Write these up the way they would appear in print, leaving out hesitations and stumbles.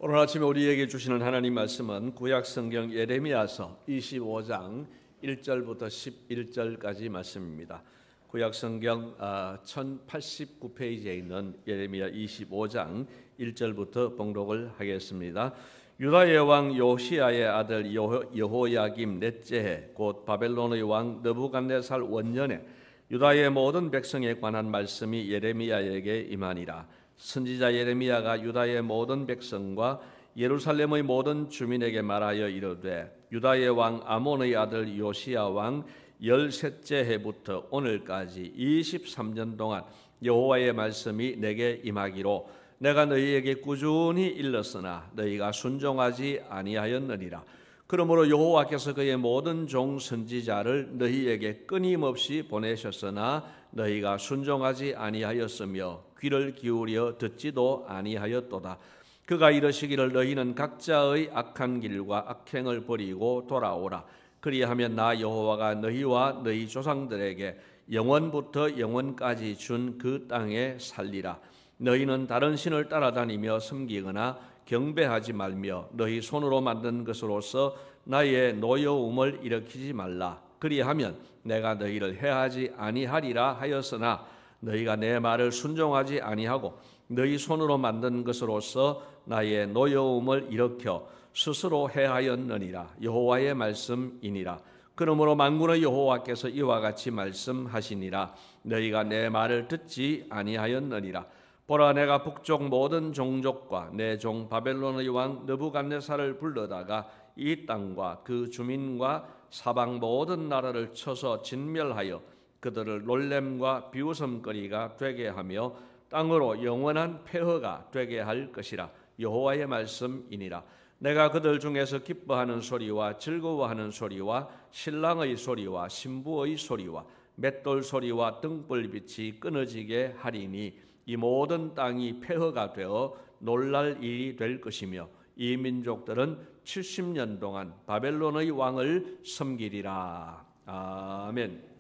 오늘 아침에 우리에게 주시는 하나님 말씀은 구약성경 예레미야서 25장 1절부터 11절까지 말씀입니다. 구약성경 1089페이지에 있는 예레미야 25장 1절부터 봉독을 하겠습니다. 유다의 왕 요시야의 아들 여호야김 넷째 해 곧 바벨론의 왕 느부갓네살 원년에 유다의 모든 백성에 관한 말씀이 예레미야에게 임하니라. 선지자 예레미야가 유다의 모든 백성과 예루살렘의 모든 주민에게 말하여 이르되 유다의 왕 아몬의 아들 요시야 왕 13째 해부터 오늘까지 23년 동안 여호와의 말씀이 내게 임하기로 내가 너희에게 꾸준히 일렀으나 너희가 순종하지 아니하였느니라. 그러므로 여호와께서 그의 모든 종 선지자를 너희에게 끊임없이 보내셨으나 너희가 순종하지 아니하였으며 귀를 기울여 듣지도 아니하였도다. 그가 이르시기를 너희는 각자의 악한 길과 악행을 버리고 돌아오라. 그리하면 나 여호와가 너희와 너희 조상들에게 영원부터 영원까지 준 그 땅에 살리라. 너희는 다른 신을 따라다니며 섬기거나 경배하지 말며 너희 손으로 만든 것으로서 나의 노여움을 일으키지 말라. 그리하면 내가 너희를 해하지 아니하리라 하였으나 너희가 내 말을 순종하지 아니하고 너희 손으로 만든 것으로서 나의 노여움을 일으켜 스스로 해하였느니라. 여호와의 말씀이니라. 그러므로 만군의 여호와께서 이와 같이 말씀하시니라. 너희가 내 말을 듣지 아니하였느니라. 보라, 내가 북쪽 모든 종족과 내 종 바벨론의 왕 느부갓네살을 불러다가 이 땅과 그 주민과 사방 모든 나라를 쳐서 진멸하여 그들을 놀램과 비웃음거리가 되게 하며 땅으로 영원한 폐허가 되게 할 것이라. 여호와의 말씀이니라. 내가 그들 중에서 기뻐하는 소리와 즐거워하는 소리와 신랑의 소리와 신부의 소리와 맷돌 소리와 등불빛이 끊어지게 하리니 이 모든 땅이 폐허가 되어 놀랄 일이 될 것이며 이 민족들은 70년 동안 바벨론의 왕을 섬기리라. 아멘.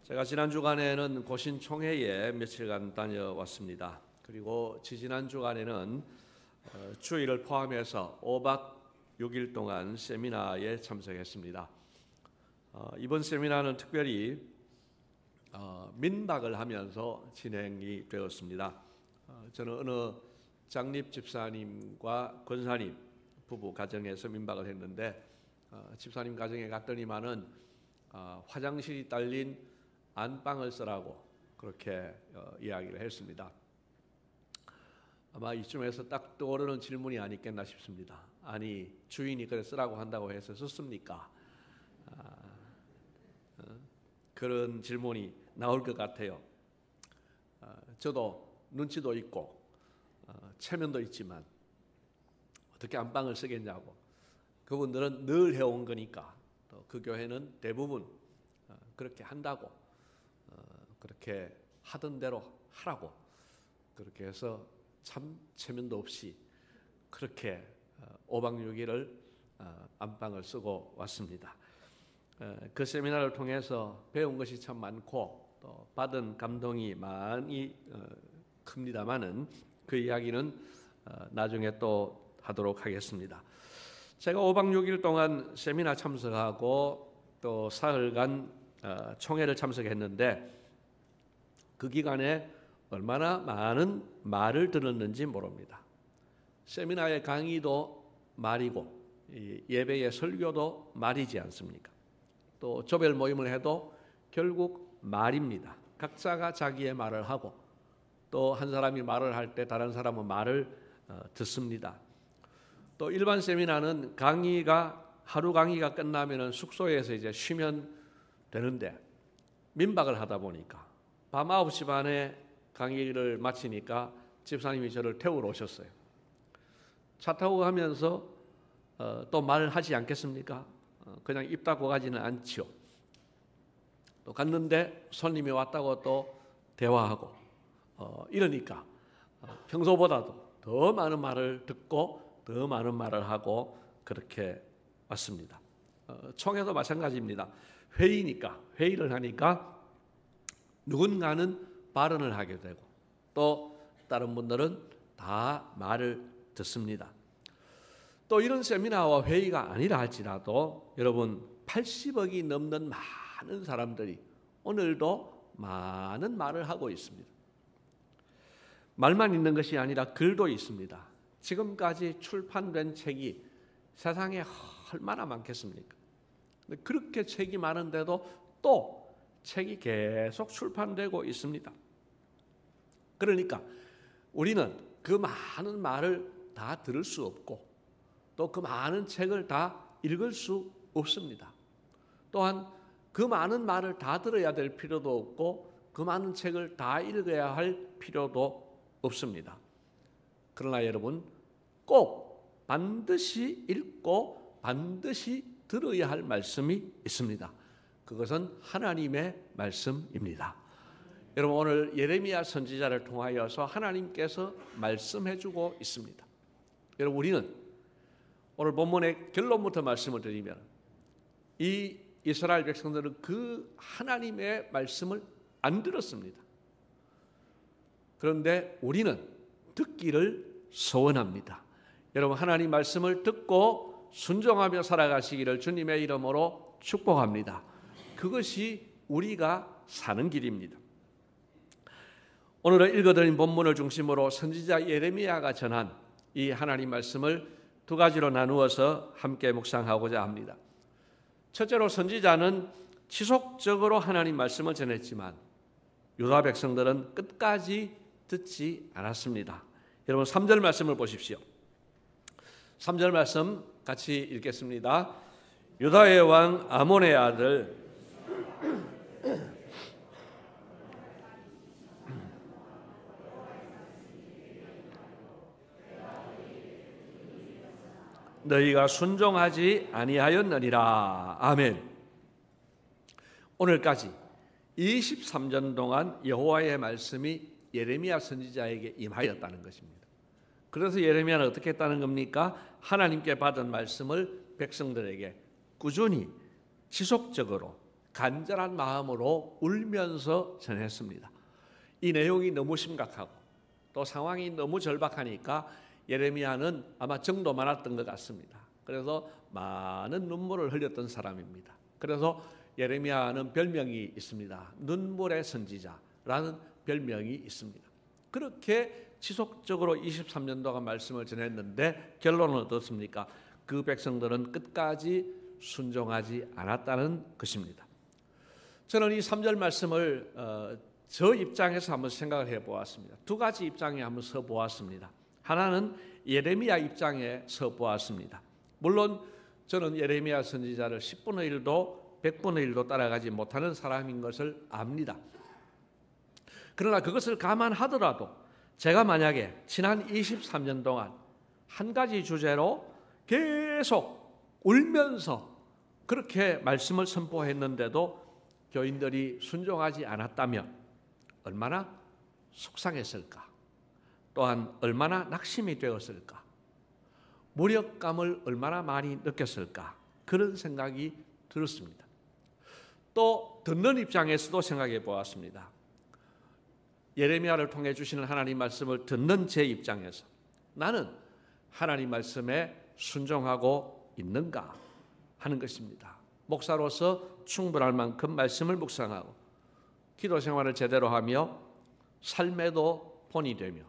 제가 지난 주간에는 고신총회에 며칠간 다녀왔습니다. 그리고 지지난 주간에는 주일을 포함해서 5박 6일 동안 세미나에 참석했습니다. 이번 세미나는 특별히 민박을 하면서 진행이 되었습니다. 저는 어느 장립 집사님과 권사님 부부 가정에서 민박을 했는데 집사님 가정에 갔더니만은 화장실이 딸린 안방을 쓰라고 그렇게 이야기를 했습니다. 아마 이쯤에서 딱 떠오르는 질문이 아니겠나 싶습니다. 아니, 주인이 그래 쓰라고 한다고 해서 썼습니까? 그런 질문이 나올 것 같아요. 저도 눈치도 있고 체면도 있지만 어떻게 안방을 쓰겠냐고. 그분들은 늘 해온 거니까 또 그 교회는 대부분 그렇게 한다고 그렇게 하던 대로 하라고 그렇게 해서 참 체면도 없이 그렇게 5박 6일을 안방을 쓰고 왔습니다. 그 세미나를 통해서 배운 것이 참 많고 또 받은 감동이 많이 큽니다마는 그 이야기는 나중에 또 하도록 하겠습니다. 제가 5박 6일 동안 세미나 참석하고 또 사흘간 총회를 참석했는데 그 기간에 얼마나 많은 말을 들었는지 모릅니다. 세미나의 강의도 말이고 예배의 설교도 말이지 않습니까? 또 조별 모임을 해도 결국 말입니다. 각자가 자기의 말을 하고 또 한 사람이 말을 할 때 다른 사람은 말을 듣습니다. 또 일반 세미나는 하루 강의가 끝나면 숙소에서 이제 쉬면 되는데 민박을 하다 보니까 밤 9시 반에 강의를 마치니까 집사님이 저를 태우러 오셨어요. 차 타고 가면서 또 말을 하지 않겠습니까? 그냥 입 닫고 가지는 않지요. 또 갔는데 손님이 왔다고 또 대화하고 이러니까 평소보다도 더 많은 말을 듣고 더 많은 말을 하고 그렇게 왔습니다. 총회도 마찬가지입니다. 회의를 하니까 누군가는 발언을 하게 되고 또 다른 분들은 다 말을 듣습니다. 또 이런 세미나와 회의가 아니라 할지라도 여러분 80억이 넘는 많은 사람들이 오늘도 많은 말을 하고 있습니다. 말만 있는 것이 아니라 글도 있습니다. 지금까지 출판된 책이 세상에 얼마나 많겠습니까? 그렇게 책이 많은데도 또 책이 계속 출판되고 있습니다. 그러니까 우리는 그 많은 말을 다 들을 수 없고 또 그 많은 책을 다 읽을 수 없습니다. 또한 그 많은 말을 다 들어야 될 필요도 없고 그 많은 책을 다 읽어야 할 필요도 없습니다. 그러나 여러분 꼭 반드시 읽고 반드시 들어야 할 말씀이 있습니다. 그것은 하나님의 말씀입니다. 여러분 오늘 예레미야 선지자를 통하여서 하나님께서 말씀해주고 있습니다. 여러분 우리는 오늘 본문의 결론부터 말씀을 드리면 이 이스라엘 백성들은 그 하나님의 말씀을 안 들었습니다. 그런데 우리는 듣기를 소원합니다. 여러분 하나님 말씀을 듣고 순종하며 살아가시기를 주님의 이름으로 축복합니다. 그것이 우리가 사는 길입니다. 오늘 읽어드린 본문을 중심으로 선지자 예레미야가 전한 이 하나님 말씀을 두 가지로 나누어서 함께 묵상하고자 합니다. 첫째로 선지자는 지속적으로 하나님 말씀을 전했지만 유다 백성들은 끝까지 듣지 않았습니다. 여러분 3절 말씀을 보십시오. 3절 말씀 같이 읽겠습니다. 유다의 왕 아몬의 아들 너희가 순종하지 아니하였느니라. 아멘. 오늘까지 23년 동안 여호와의 말씀이 예레미야 선지자에게 임하였다는 것입니다. 그래서 예레미야는 어떻게 했다는 겁니까? 하나님께 받은 말씀을 백성들에게 꾸준히 지속적으로 간절한 마음으로 울면서 전했습니다. 이 내용이 너무 심각하고 또 상황이 너무 절박하니까 예레미야는 아마 정도 많았던 것 같습니다. 그래서 많은 눈물을 흘렸던 사람입니다. 그래서 예레미야는 별명이 있습니다. 눈물의 선지자라는 별명이 있습니다. 그렇게 지속적으로 23년 동안 말씀을 전했는데 결론은 어떻습니까? 그 백성들은 끝까지 순종하지 않았다는 것입니다. 저는 이 3절 말씀을 저 입장에서 한번 생각을 해보았습니다. 두 가지 입장에 한번 서보았습니다. 하나는 예레미야 입장에 서보았습니다. 물론 저는 예레미야 선지자를 10분의 1도 100분의 1도 따라가지 못하는 사람인 것을 압니다. 그러나 그것을 감안하더라도 제가 만약에 지난 23년 동안 한 가지 주제로 계속 울면서 그렇게 말씀을 선포했는데도 교인들이 순종하지 않았다면 얼마나 속상했을까? 또한 얼마나 낙심이 되었을까? 무력감을 얼마나 많이 느꼈을까? 그런 생각이 들었습니다. 또 듣는 입장에서도 생각해 보았습니다. 예레미야를 통해 주시는 하나님 말씀을 듣는 제 입장에서 나는 하나님 말씀에 순종하고 있는가 하는 것입니다. 목사로서 충분할 만큼 말씀을 묵상하고 기도 생활을 제대로 하며 삶에도 본이 되며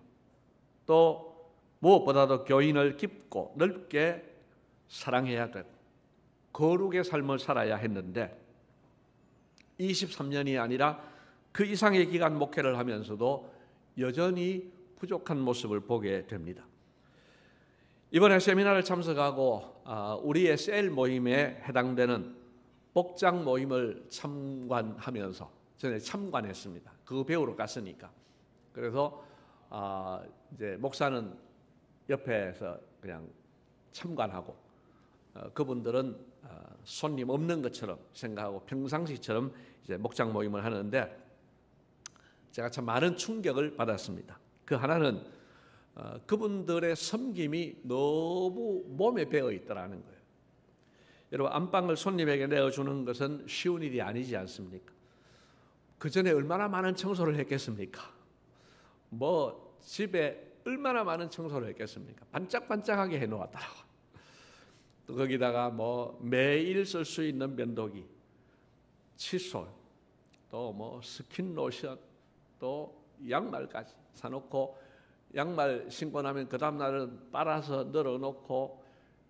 또 무엇보다도 교인을 깊고 넓게 사랑해야 되고 거룩의 삶을 살아야 했는데 23년이 아니라 그 이상의 기간 목회를 하면서도 여전히 부족한 모습을 보게 됩니다. 이번에 세미나를 참석하고 우리의 셀 모임에 해당되는 목장 모임을 참관하면서 전에 참관했습니다. 그거 배우러 갔으니까. 그래서 이제 목사는 옆에서 그냥 참관하고 그분들은 손님 없는 것처럼 생각하고 평상시처럼 이제 목장 모임을 하는데 제가 참 많은 충격을 받았습니다. 그 하나는 그분들의 섬김이 너무 몸에 배어 있더라는 거예요. 여러분 안방을 손님에게 내어주는 것은 쉬운 일이 아니지 않습니까? 그 전에 얼마나 많은 청소를 했겠습니까? 뭐 집에 얼마나 많은 청소를 했겠습니까? 반짝반짝하게 해놓았더라고요. 또 거기다가 뭐 매일 쓸 수 있는 면도기, 칫솔, 또 뭐 스킨 로션, 또 양말까지 사놓고 양말 신고 나면 그 다음 날은 빨아서 널어놓고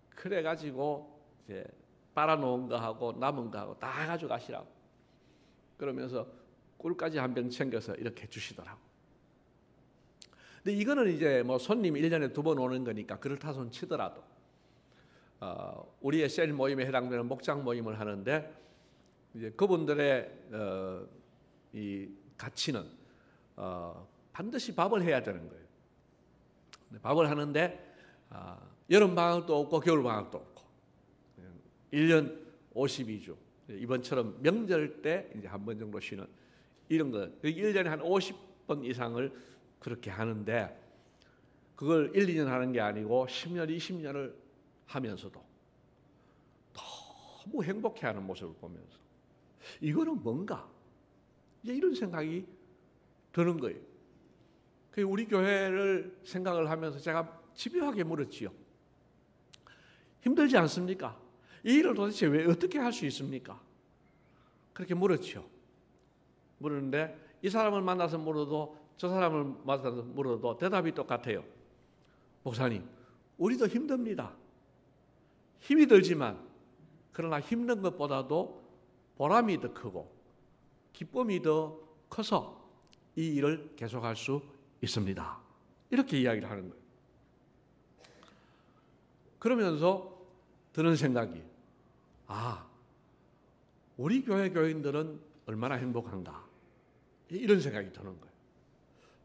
그래가지고 이제 빨아놓은 거하고 남은 거하고 다 가져가시라고. 그러면서 꿀까지 한 병 챙겨서 이렇게 주시더라고. 근데 이거는 이제 뭐 손님 1년에 2번 오는 거니까 그렇다 손 치더라도 우리의 셀 모임에 해당되는 목장 모임을 하는데 이제 그분들의 이 가치는 반드시 밥을 해야 되는 거예요. 밥을 하는데 여름 방학도 없고 겨울 방학도 없고 1년 52주 이번처럼 명절 때 이제 한 번 정도 쉬는 이런 거 1년에 한 50번 이상을 그렇게 하는데 그걸 1, 2년 하는 게 아니고 10년, 20년을 하면서도 너무 행복해하는 모습을 보면서 이거는 뭔가 이제 이런 생각이 드는 거예요. 우리 교회를 생각을 하면서 제가 집요하게 물었지요. 힘들지 않습니까? 이 일을 도대체 왜 어떻게 할 수 있습니까? 그렇게 물었지요. 물었는데 이 사람을 만나서 물어도 저 사람을 만나서 물어도 대답이 똑같아요. 목사님, 우리도 힘듭니다. 힘이 들지만 그러나 힘든 것보다도 보람이 더 크고 기쁨이 더 커서 이 일을 계속할 수 있습니다. 이렇게 이야기를 하는 거예요. 그러면서 드는 생각이 우리 교회 교인들은 얼마나 행복한가 이런 생각이 드는 거예요.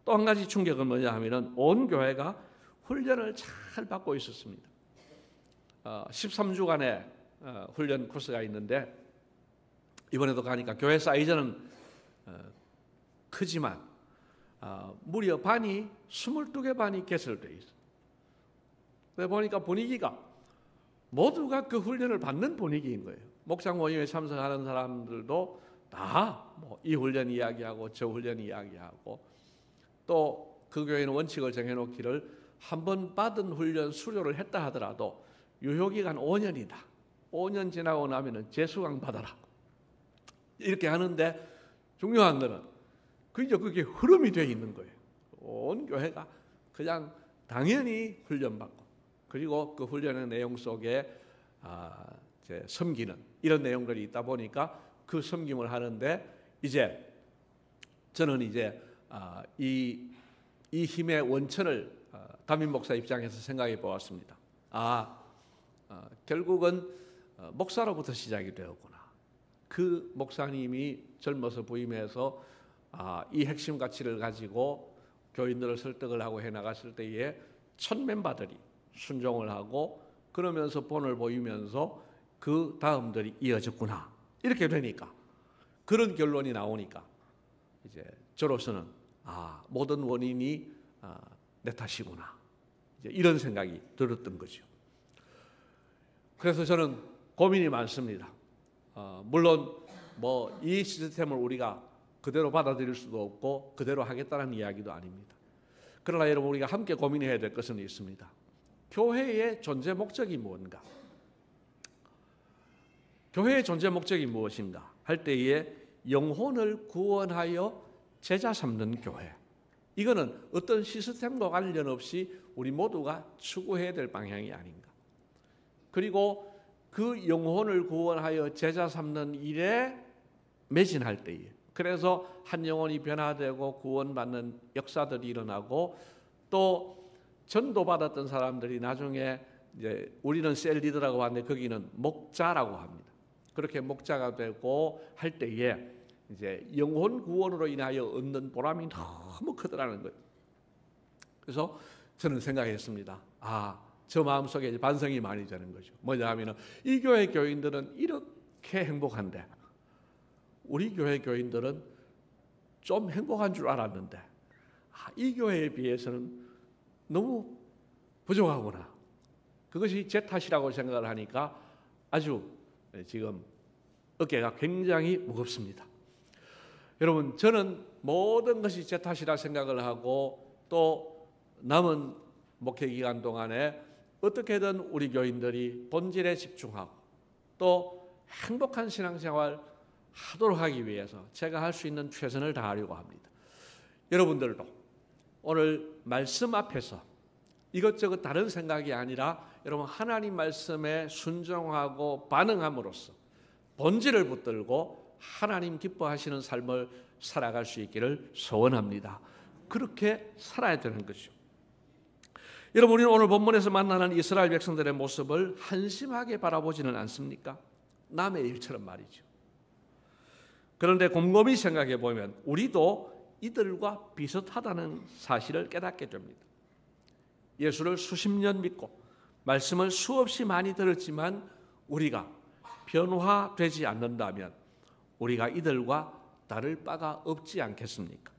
또 한 가지 충격은 뭐냐 하면은 온 교회가 훈련을 잘 받고 있었습니다. 13주간의 훈련 코스가 있는데 이번에도 가니까 교회 사이즈는 크지만 무려 반이 22개 반이 개설되어 있어요. 그래 보니까 분위기가 모두가 그 훈련을 받는 분위기인 거예요. 목장 모임에 참석하는 사람들도 다 이 훈련 이야기하고 저 훈련 이야기하고 또 그 교회는 원칙을 정해놓기를 한 번 받은 훈련 수료를 했다 하더라도 유효기간 5년이다. 5년 지나고 나면은 재수강 받아라. 이렇게 하는데 중요한 거는 그게 흐름이 되어 있는 거예요. 온 교회가 그냥 당연히 훈련받고 그리고 그 훈련의 내용 속에 섬기는 이런 내용들이 있다 보니까 그 섬김을 하는데 이제 저는 이제 이 힘의 원천을 담임 목사 입장에서 생각해 보았습니다. 결국은 목사로부터 시작이 되었구나. 그 목사님이 젊어서 부임해서 이 핵심 가치를 가지고 교인들을 설득을 하고 해나갔을 때에 첫 멤버들이 순종을 하고 그러면서 본을 보이면서 그 다음들이 이어졌구나. 이렇게 되니까 그런 결론이 나오니까 이제 저로서는 모든 원인이 내 탓이구나. 이제 이런 생각이 들었던 거죠. 그래서 저는 고민이 많습니다. 물론 이 시스템을 우리가 그대로 받아들일 수도 없고 그대로 하겠다는 이야기도 아닙니다. 그러나 여러분 우리가 함께 고민해야 될 것은 있습니다. 교회의 존재 목적이 뭔가? 교회의 존재 목적이 무엇인가? 할 때에 영혼을 구원하여 제자 삼는 교회. 이거는 어떤 시스템과 관련 없이 우리 모두가 추구해야 될 방향이 아닌가. 그리고 그 영혼을 구원하여 제자 삼는 일에 매진할 때에 그래서 한 영혼이 변화되고 구원받는 역사들이 일어나고 또 전도받았던 사람들이 나중에 이제 우리는 셀 리더라고 하는데 거기는 목자라고 합니다. 그렇게 목자가 되고 할 때에 이제 영혼 구원으로 인하여 얻는 보람이 너무 크더라는 거예요. 그래서 저는 생각했습니다. 저 마음속에 이제 반성이 많이 되는 거죠. 뭐냐 하면은 이 교회 교인들은 이렇게 행복한데 우리 교회 교인들은 좀 행복한 줄 알았는데 이 교회에 비해서는 너무 부족하구나. 그것이 제 탓이라고 생각을 하니까 아주 지금 어깨가 굉장히 무겁습니다. 여러분 저는 모든 것이 제 탓이라 생각을 하고 또 남은 목회 기간 동안에 어떻게든 우리 교인들이 본질에 집중하고 또 행복한 신앙생활 하도록 하기 위해서 제가 할 수 있는 최선을 다하려고 합니다. 여러분들도 오늘 말씀 앞에서 이것저것 다른 생각이 아니라 여러분 하나님 말씀에 순종하고 반응함으로써 본질을 붙들고 하나님 기뻐하시는 삶을 살아갈 수 있기를 소원합니다. 그렇게 살아야 되는 거죠. 여러분, 우리는 오늘 본문에서 만나는 이스라엘 백성들의 모습을 한심하게 바라보지는 않습니까? 남의 일처럼 말이죠. 그런데 곰곰이 생각해 보면 우리도 이들과 비슷하다는 사실을 깨닫게 됩니다. 예수를 수십 년 믿고 말씀을 수없이 많이 들었지만 우리가 변화되지 않는다면 우리가 이들과 다를 바가 없지 않겠습니까?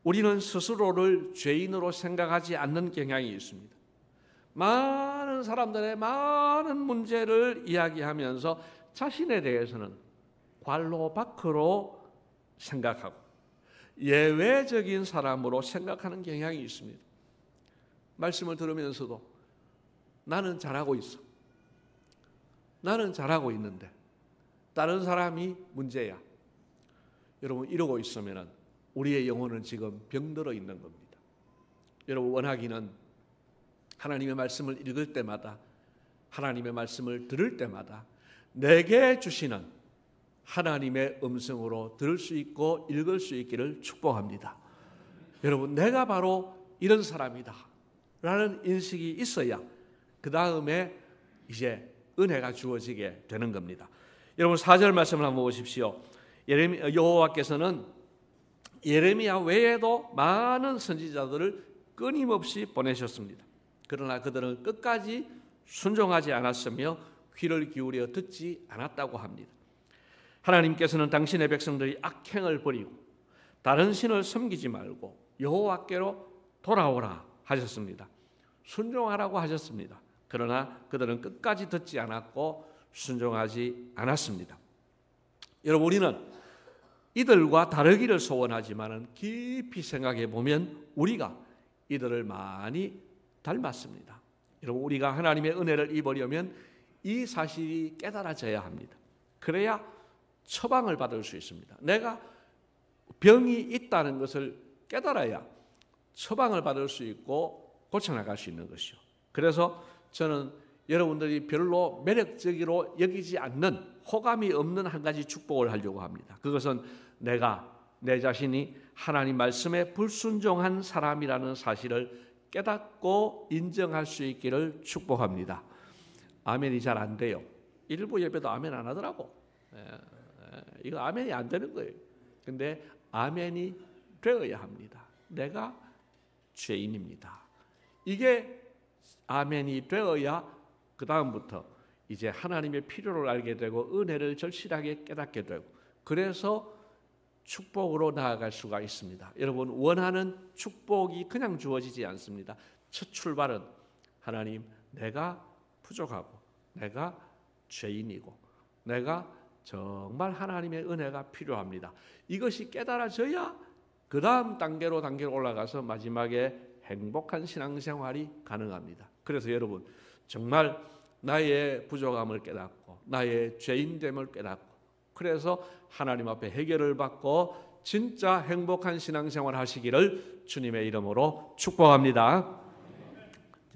우리는 스스로를 죄인으로 생각하지 않는 경향이 있습니다. 많은 사람들의 많은 문제를 이야기하면서 자신에 대해서는 관로 밖으로 생각하고 예외적인 사람으로 생각하는 경향이 있습니다. 말씀을 들으면서도 나는 잘하고 있어. 나는 잘하고 있는데 다른 사람이 문제야. 여러분, 이러고 있으면 우리의 영혼은 지금 병들어 있는 겁니다. 여러분, 원하기는 하나님의 말씀을 읽을 때마다 하나님의 말씀을 들을 때마다 내게 주시는 하나님의 음성으로 들을 수 있고 읽을 수 있기를 축복합니다. 여러분, 내가 바로 이런 사람이다 라는 인식이 있어야 그 다음에 이제 은혜가 주어지게 되는 겁니다. 여러분, 4절 말씀을 한번 보십시오. 여호와께서는 예레미야 외에도 많은 선지자들을 끊임없이 보내셨습니다. 그러나 그들은 끝까지 순종하지 않았으며 귀를 기울여 듣지 않았다고 합니다. 하나님께서는 당신의 백성들이 악행을 버리고 다른 신을 섬기지 말고 여호와께로 돌아오라 하셨습니다. 순종하라고 하셨습니다. 그러나 그들은 끝까지 듣지 않았고 순종하지 않았습니다. 여러분, 우리는 이들과 다르기를 소원하지만 깊이 생각해 보면 우리가 이들을 많이 닮았습니다. 여러분, 우리가 하나님의 은혜를 입으려면 이 사실이 깨달아져야 합니다. 그래야 처방을 받을 수 있습니다. 내가 병이 있다는 것을 깨달아야 처방을 받을 수 있고 고쳐나갈 수 있는 것이죠. 그래서 저는 여러분들이 별로 매력적으로 여기지 않는, 호감이 없는 한 가지 축복을 하려고 합니다. 그것은 내가 내 자신이 하나님 말씀에 불순종한 사람이라는 사실을 깨닫고 인정할 수 있기를 축복합니다. 아멘이 잘 안 돼요. 일부 예배도 아멘 안 하더라고. 이거 아멘이 안 되는 거예요. 근데 아멘이 되어야 합니다. 내가 죄인입니다. 이게 아멘이 되어야 그 다음부터 이제 하나님의 필요를 알게 되고 은혜를 절실하게 깨닫게 되고, 그래서 축복으로 나아갈 수가 있습니다. 여러분, 원하는 축복이 그냥 주어지지 않습니다. 첫 출발은 하나님, 내가 부족하고 내가 죄인이고 내가 정말 하나님의 은혜가 필요합니다. 이것이 깨달아져야 그 다음 단계로 올라가서 마지막에 행복한 신앙생활이 가능합니다. 그래서 여러분, 정말 나의 부족함을 깨닫고 나의 죄인됨을 깨닫고 그래서 하나님 앞에 해결을 받고 진짜 행복한 신앙생활 하시기를 주님의 이름으로 축복합니다.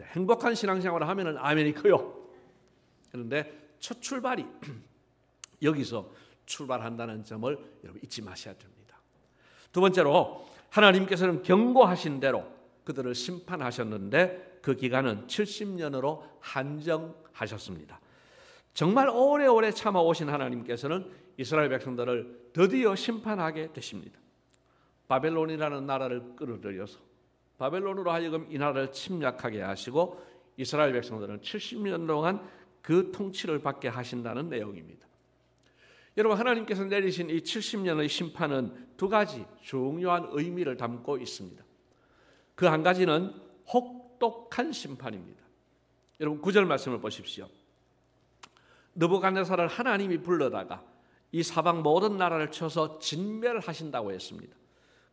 행복한 신앙생활을 하면은 아멘이 커요. 그런데 첫 출발이 여기서 출발한다는 점을 여러분 잊지 마셔야 됩니다. 두 번째로, 하나님께서는 경고하신 대로 그들을 심판하셨는데 그 기간은 70년으로 한정하셨습니다. 정말 오래오래 참아오신 하나님께서는 이스라엘 백성들을 드디어 심판하게 되십니다. 바벨론이라는 나라를 끌어들여서 바벨론으로 하여금 이 나라를 침략하게 하시고 이스라엘 백성들은 70년 동안 그 통치를 받게 하신다는 내용입니다. 여러분, 하나님께서 내리신 이 70년의 심판은 두 가지 중요한 의미를 담고 있습니다. 그 한 가지는 혹독한 심판입니다. 여러분, 9절 말씀을 보십시오. 느부갓네살을 하나님이 불러다가 이 사방 모든 나라를 쳐서 진멸하신다고 했습니다.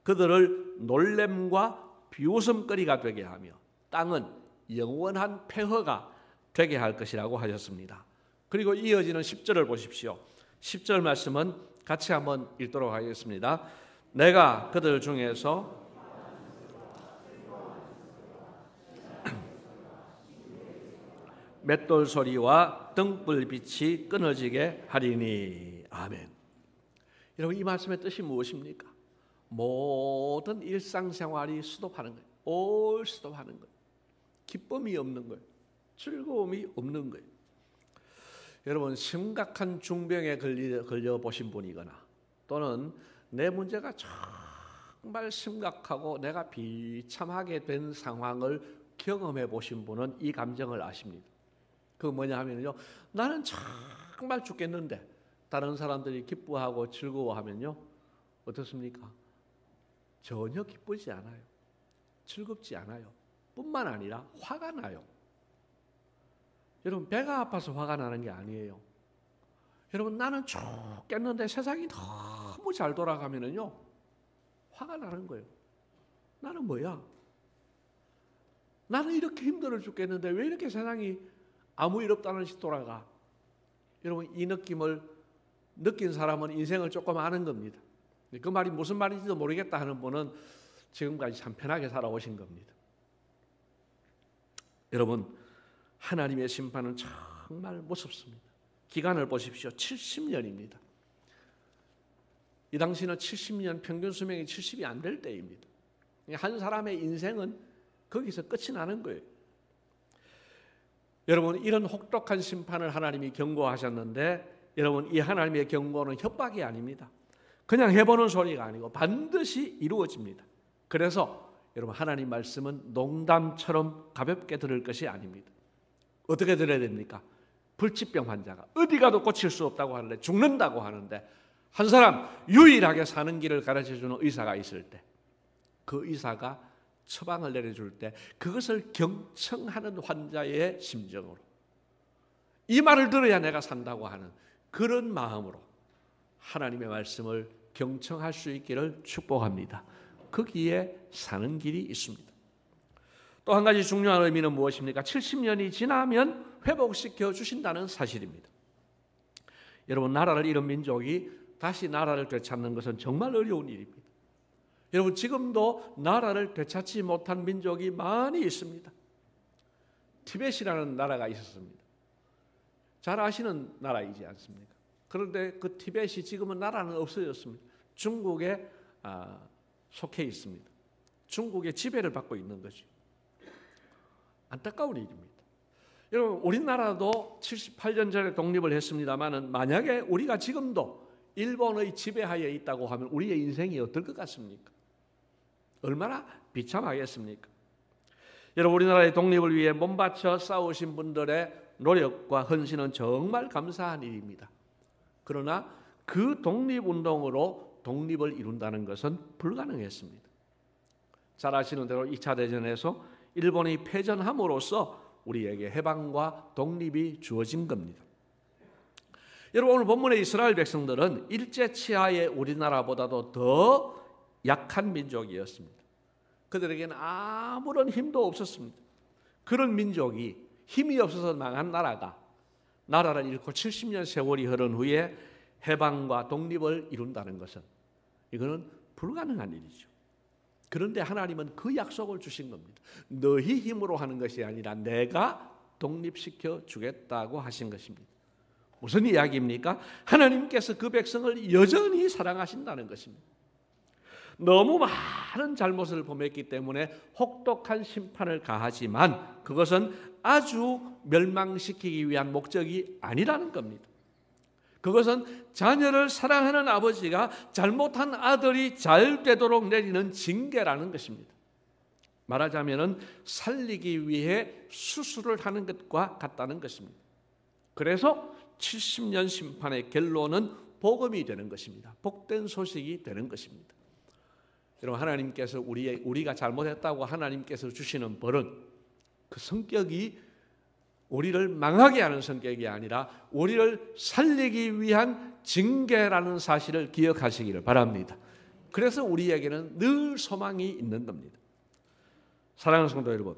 그들을 놀램과 비웃음거리가 되게 하며 땅은 영원한 폐허가 되게 할 것이라고 하셨습니다. 그리고 이어지는 10절을 보십시오. 10절 말씀은 같이 한번 읽도록 하겠습니다. 내가 그들 중에서 맷돌 소리와 등불빛이 끊어지게 하리니. 아멘. 여러분, 이 말씀의 뜻이 무엇입니까? 모든 일상생활이 스톱하는 거예요. 올 스톱하는 거예요. 기쁨이 없는 거예요. 즐거움이 없는 거예요. 여러분, 심각한 중병에 걸려 보신 분이거나 또는 내 문제가 정말 심각하고 내가 비참하게 된 상황을 경험해 보신 분은 이 감정을 아십니다. 그거 뭐냐 하면요, 나는 정말 죽겠는데 다른 사람들이 기뻐하고 즐거워하면요, 어떻습니까? 전혀 기쁘지 않아요. 즐겁지 않아요. 뿐만 아니라 화가 나요. 여러분, 배가 아파서 화가 나는 게 아니에요. 여러분, 나는 죽겠는데 세상이 너무 잘 돌아가면은요, 화가 나는 거예요. 나는 뭐야? 나는 이렇게 힘들어 죽겠는데 왜 이렇게 세상이 아무 일 없다는 듯이 돌아가? 여러분, 이 느낌을 느낀 사람은 인생을 조금 아는 겁니다. 그 말이 무슨 말인지도 모르겠다 하는 분은 지금까지 참 편하게 살아오신 겁니다. 여러분, 하나님의 심판은 정말 무섭습니다. 기간을 보십시오. 70년입니다. 이 당시는 70년, 평균 수명이 70이 안 될 때입니다. 한 사람의 인생은 거기서 끝이 나는 거예요. 여러분, 이런 혹독한 심판을 하나님이 경고하셨는데, 여러분, 이 하나님의 경고는 협박이 아닙니다. 그냥 해보는 소리가 아니고 반드시 이루어집니다. 그래서 여러분, 하나님 말씀은 농담처럼 가볍게 들을 것이 아닙니다. 어떻게 들어야 됩니까? 불치병 환자가 어디 가도 고칠 수 없다고 하는데, 죽는다고 하는데, 한 사람 유일하게 사는 길을 가르쳐주는 의사가 있을 때, 그 의사가 처방을 내려줄 때 그것을 경청하는 환자의 심정으로, 이 말을 들어야 내가 산다고 하는 그런 마음으로 하나님의 말씀을 경청할 수 있기를 축복합니다. 거기에 사는 길이 있습니다. 또 한 가지 중요한 의미는 무엇입니까? 70년이 지나면 회복시켜 주신다는 사실입니다. 여러분, 나라를 잃은 민족이 다시 나라를 되찾는 것은 정말 어려운 일입니다. 여러분, 지금도 나라를 되찾지 못한 민족이 많이 있습니다. 티벳이라는 나라가 있었습니다. 잘 아시는 나라이지 않습니까? 그런데 그 티벳이 지금은 나라는 없어졌습니다. 중국에 속해 있습니다. 중국의 지배를 받고 있는 거죠. 안타까운 일입니다. 여러분, 우리나라도 78년 전에 독립을 했습니다만, 만약에 우리가 지금도 일본의 지배하에 있다고 하면 우리의 인생이 어떨 것 같습니까? 얼마나 비참하겠습니까? 여러분, 우리나라의 독립을 위해 몸바쳐 싸우신 분들의 노력과 헌신은 정말 감사한 일입니다. 그러나 그 독립운동으로 독립을 이룬다는 것은 불가능했습니다. 잘 아시는 대로 2차 대전에서 일본이 패전함으로써 우리에게 해방과 독립이 주어진 겁니다. 여러분, 오늘 본문의 이스라엘 백성들은 일제 치하의 우리나라보다도 더 약한 민족이었습니다. 그들에게는 아무런 힘도 없었습니다. 그런 민족이 힘이 없어서 망한 나라를 잃고 70년 세월이 흐른 후에 해방과 독립을 이룬다는 것은, 이거는 불가능한 일이죠. 그런데 하나님은 그 약속을 주신 겁니다. 너희 힘으로 하는 것이 아니라 내가 독립시켜 주겠다고 하신 것입니다. 무슨 이야기입니까? 하나님께서 그 백성을 여전히 사랑하신다는 것입니다. 너무 많은 잘못을 범했기 때문에 혹독한 심판을 가하지만 그것은 아주 멸망시키기 위한 목적이 아니라는 겁니다. 그것은 자녀를 사랑하는 아버지가 잘못한 아들이 잘 되도록 내리는 징계라는 것입니다. 말하자면 살리기 위해 수술을 하는 것과 같다는 것입니다. 그래서 70년 심판의 결론은 복음이 되는 것입니다. 복된 소식이 되는 것입니다. 여러분, 하나님께서 우리가 잘못했다고 하나님께서 주시는 벌은 그 성격이 우리를 망하게 하는 성격이 아니라 우리를 살리기 위한 징계라는 사실을 기억하시기를 바랍니다. 그래서 우리에게는 늘 소망이 있는 겁니다. 사랑하는 성도 여러분,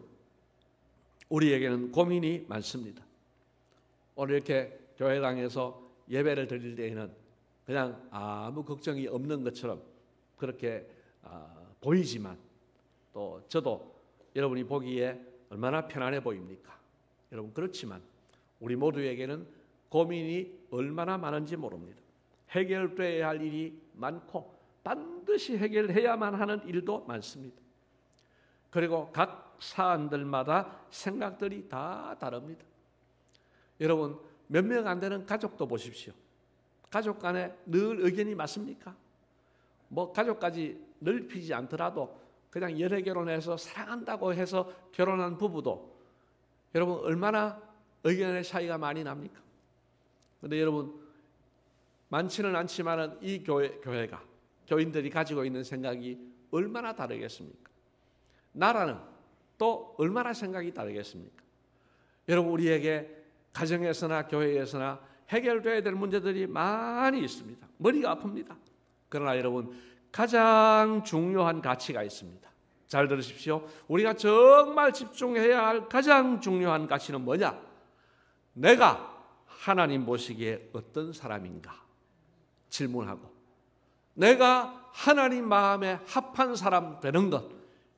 우리에게는 고민이 많습니다. 오늘 이렇게 교회당에서 예배를 드릴 때에는 그냥 아무 걱정이 없는 것처럼 그렇게 보이지만, 또 저도 여러분이 보기에 얼마나 편안해 보입니까? 여러분, 그렇지만 우리 모두에게는 고민이 얼마나 많은지 모릅니다. 해결돼야 할 일이 많고 반드시 해결해야만 하는 일도 많습니다. 그리고 각 사안들마다 생각들이 다 다릅니다. 여러분, 몇 명 안 되는 가족도 보십시오. 가족 간에 늘 의견이 맞습니까? 가족까지 넓히지 않더라도 그냥 연애 결혼해서 사랑한다고 해서 결혼한 부부도 여러분 얼마나 의견의 차이가 많이 납니까? 그런데 여러분, 많지는 않지만 이 교회가, 교인들이 가지고 있는 생각이 얼마나 다르겠습니까? 나라는 또 얼마나 생각이 다르겠습니까? 여러분, 우리에게 가정에서나 교회에서나 해결돼야 될 문제들이 많이 있습니다. 머리가 아픕니다. 그러나 여러분, 가장 중요한 가치가 있습니다. 잘 들으십시오. 우리가 정말 집중해야 할 가장 중요한 가치는 뭐냐? 내가 하나님 보시기에 어떤 사람인가 질문하고, 내가 하나님 마음에 합한 사람 되는 것,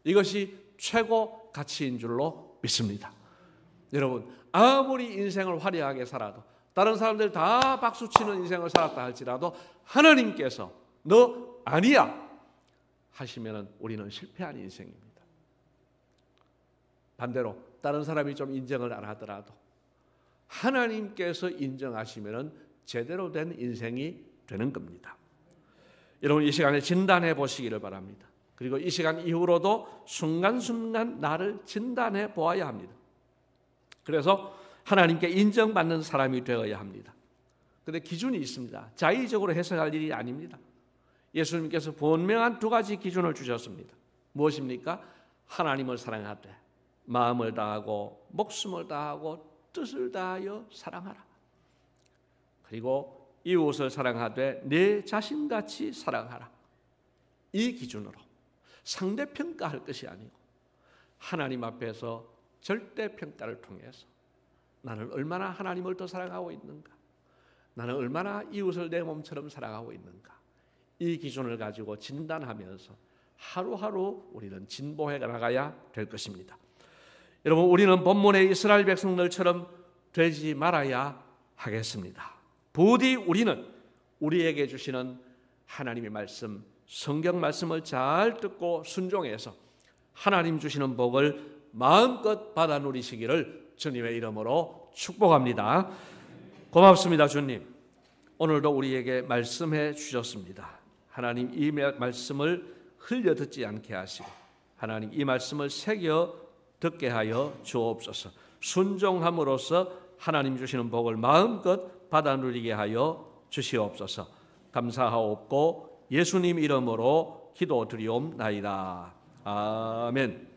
이것이 최고 가치인 줄로 믿습니다. 여러분, 아무리 인생을 화려하게 살아도, 다른 사람들 다 박수치는 인생을 살았다 할지라도 하나님께서 너 아니야 하시면 우리는 실패한 인생입니다. 반대로 다른 사람이 좀 인정을 안 하더라도 하나님께서 인정하시면 제대로 된 인생이 되는 겁니다. 여러분, 이 시간에 진단해 보시기를 바랍니다. 그리고 이 시간 이후로도 순간순간 나를 진단해 보아야 합니다. 그래서 하나님께 인정받는 사람이 되어야 합니다. 그런데 기준이 있습니다. 자의적으로 해석할 일이 아닙니다. 예수님께서 분명한 두 가지 기준을 주셨습니다. 무엇입니까? 하나님을 사랑하되 마음을 다하고 목숨을 다하고 뜻을 다하여 사랑하라. 그리고 이웃을 사랑하되 내 자신같이 사랑하라. 이 기준으로 상대평가할 것이 아니고 하나님 앞에서 절대평가를 통해서 나는 얼마나 하나님을 더 사랑하고 있는가, 나는 얼마나 이웃을 내 몸처럼 사랑하고 있는가, 이 기준을 가지고 진단하면서 하루하루 우리는 진보해 나가야 될 것입니다. 여러분, 우리는 본문의 이스라엘 백성들처럼 되지 말아야 하겠습니다. 부디 우리는 우리에게 주시는 하나님의 말씀, 성경 말씀을 잘 듣고 순종해서 하나님 주시는 복을 마음껏 받아 누리시기를 주님의 이름으로 축복합니다. 고맙습니다. 주님, 오늘도 우리에게 말씀해 주셨습니다. 하나님, 이 말씀을 흘려 듣지 않게 하시고 하나님, 이 말씀을 새겨 듣게 하여 주옵소서. 순종함으로써 하나님 주시는 복을 마음껏 받아 누리게 하여 주시옵소서. 감사하옵고 예수님 이름으로 기도드리옵나이다. 아멘.